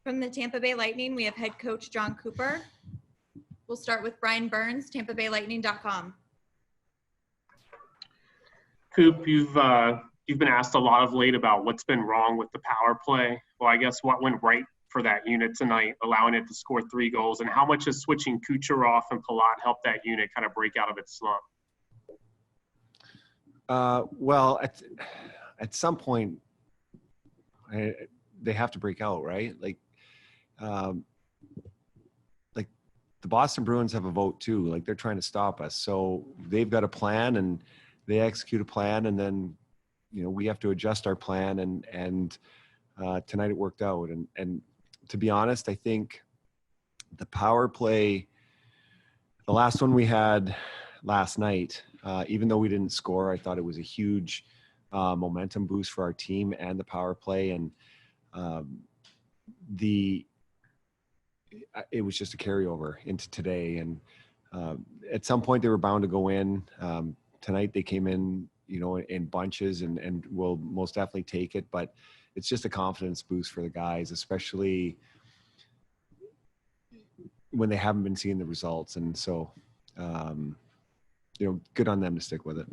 From the Tampa Bay Lightning, we have head coach Jon Cooper. We'll start with Brian Burns, TampaBayLightning.com. Coop, you've been asked a lot of late about what's been wrong with the power play. Well, I guess what went right for that unit tonight, allowing it to score 3 goals, and how much has switching Kucherov and Palat helped that unit kind of break out of its slump? Well, at some point, they have to break out, right? Like the Boston Bruins have a vote too. Like, they're trying to stop us, so they've got a plan and they execute a plan, and then we have to adjust our plan. And tonight it worked out. And to be honest, I think the power play, the last one we had last night, even though we didn't score, I thought it was a huge momentum boost for our team and the power play. And it was just a carryover into today. And at some point they were bound to go in. Tonight they came in, in bunches and will most definitely take it. But it's just a confidence boost for the guys, especially when they haven't been seeing the results. And so, good on them to stick with it.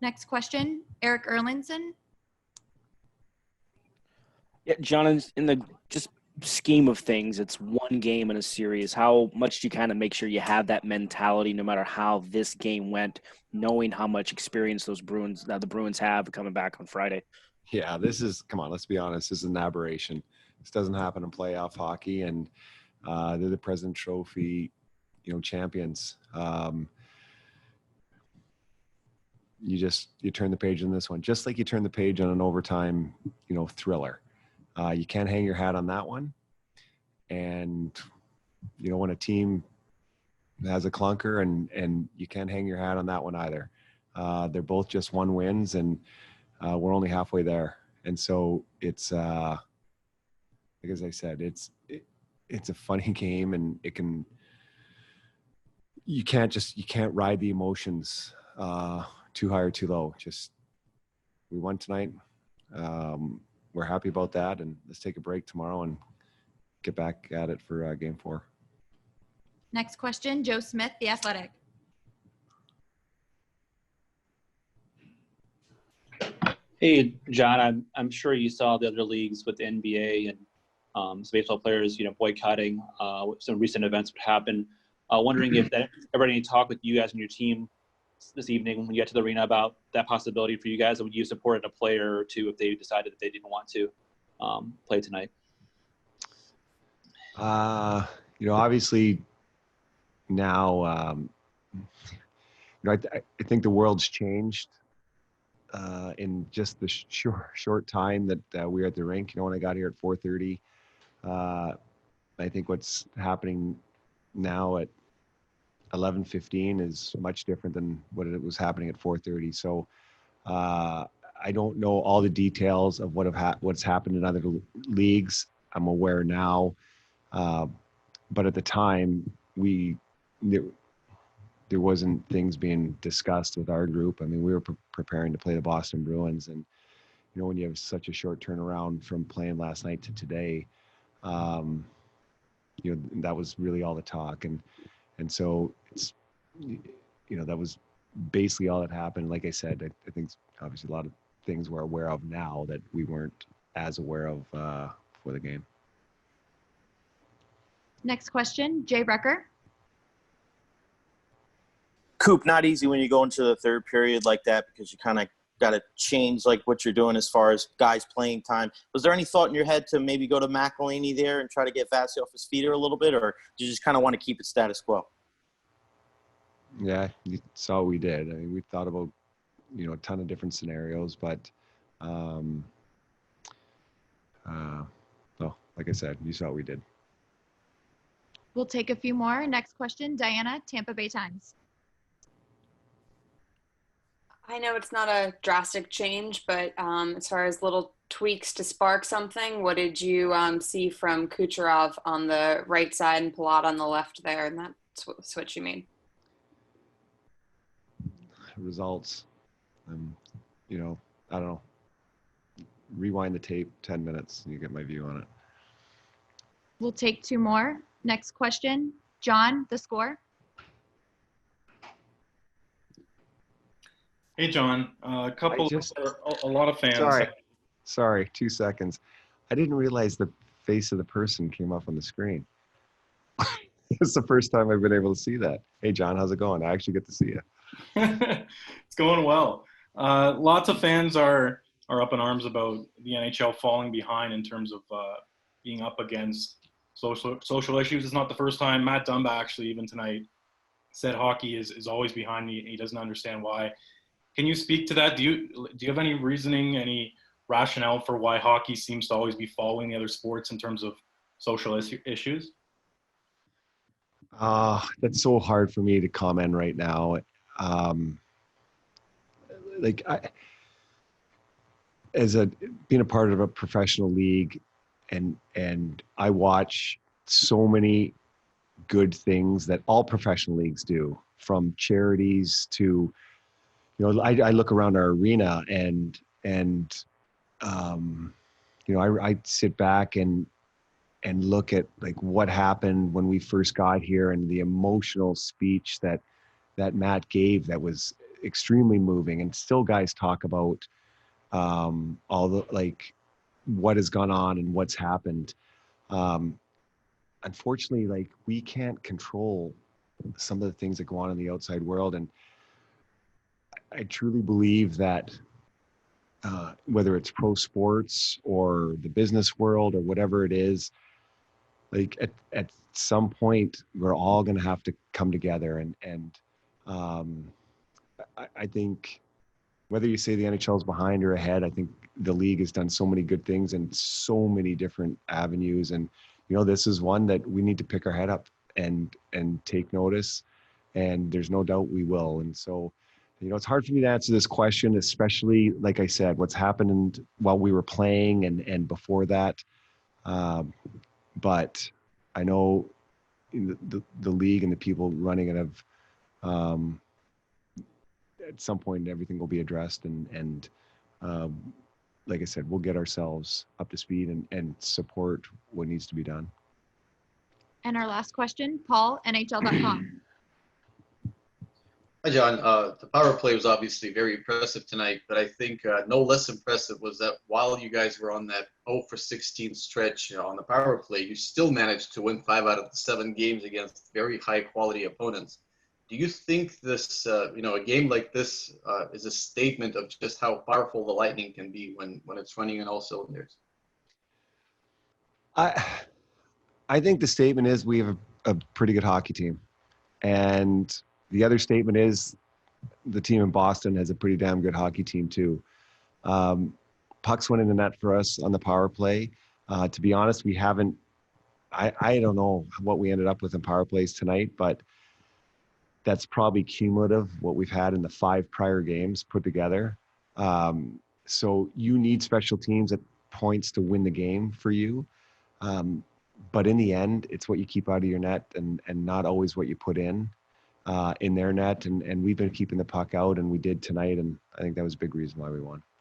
Next question, Eric Erlinson. Yeah, John, in the just scheme of things, it's one game in a series. How much do you kind of make sure you have that mentality no matter how this game went, knowing how much experience the Bruins have coming back on Friday? Yeah, come on, let's be honest, this is an aberration. This doesn't happen in playoff hockey, and they're the President's Trophy, champions. You turn the page on this one, just like you turn the page on an overtime, thriller. You can't hang your hat on that one. And, when a team has a clunker and you can't hang your hat on that one either. They're both just 1 wins, and we're only halfway there. And so it's, like as I said, it's a funny game, and you can't ride the emotions too high or too low. We won tonight. We're happy about that, and let's take a break tomorrow and get back at it for game 4. Next question, Joe Smith, The Athletic. Hey, John, I'm sure you saw the other leagues with the NBA and some baseball players, boycotting some recent events would happen. Wondering if that ever any talk with you guys and your team this evening when you get to the arena about that possibility for you guys, or would you support a player or two if they decided that they didn't want to play tonight? Obviously now, I think the world's changed in just the short time that we were at the rink. When I got here at 4:30, I think what's happening now at 11:15 is much different than what it was happening at 4:30. So I don't know all the details of what's happened in other leagues. I'm aware now, but at the time there wasn't things being discussed with our group. I mean, we were preparing to play the Boston Bruins, and when you have such a short turnaround from playing last night to today, that was really all the talk. And so it's, that was basically all that happened. Like I said, I think obviously a lot of things we're aware of now that we weren't as aware of for the game. Next question, Jay Brecker. Coop, not easy when you go into the third period like that, because you kind of got to change like what you're doing as far as guys playing time. Was there any thought in your head to maybe go to McElhinney there and try to get Vasi off his feet a little bit, or do you just kind of want to keep it status quo? Yeah, you saw what we did. I mean, we thought about, a ton of different scenarios, but like I said, you saw what we did. We'll take a few more. Next question, Diana, Tampa Bay Times. I know it's not a drastic change, but as far as little tweaks to spark something, what did you see from Kucherov on the right side and Palat on the left there, and that switch you made? Results. I don't know. Rewind the tape 10 minutes and you get my view on it. We'll take two more. Next question. John, the score. Hey, John. A lot of fans. Sorry, 2 seconds. I didn't realize the face of the person came up on the screen. It's the first time I've been able to see that. Hey, John, how's it going? I actually get to see you. It's going well. Lots of fans are up in arms about the NHL falling behind in terms of being up against social issues. It's not the first time. Matt Dumba actually, even tonight, said hockey is always behind. He doesn't understand why. Can you speak to that? Do you have any reasoning, any rationale for why hockey seems to always be following the other sports in terms of social issues? That's so hard for me to comment right now. Being a part of a professional league, and I watch so many good things that all professional leagues do, from charities to, I look around our arena and I sit back and look at like what happened when we first got here and the emotional speech that Matt gave that was extremely moving, and still guys talk about all the like what has gone on and what's happened. Unfortunately, like we can't control some of the things that go on in the outside world, and I truly believe that whether it's pro sports or the business world or whatever it is, like at some point we're all going to have to come together, and I think whether you say the NHL is behind or ahead, I think the league has done so many good things in so many different avenues, and this is one that we need to pick our head up and take notice, and there's no doubt we will. And so it's hard for me to answer this question, especially like I said, what's happened while we were playing and before that. But I know the league and the people running it have, at some point everything will be addressed, and like I said, we'll get ourselves up to speed and support what needs to be done. And our last question, Paul, NHL.com. Hi, John. The power play was obviously very impressive tonight, but I think no less impressive was that while you guys were on that 0-for-16 stretch on the power play, you still managed to win 5 out of the 7 games against very high-quality opponents. Do you think this, a game like this is a statement of just how powerful the Lightning can be when it's running on all cylinders? I think the statement is we have a pretty good hockey team. And the other statement is the team in Boston has a pretty damn good hockey team too. Pucks went in the net for us on the power play. To be honest, we haven't, I don't know what we ended up with in power plays tonight, but that's probably cumulative what we've had in the 5 prior games put together. So you need special teams at points to win the game for you. But in the end, it's what you keep out of your net and not always what you put in their net. And we've been keeping the puck out, and we did tonight. And I think that was a big reason why we won.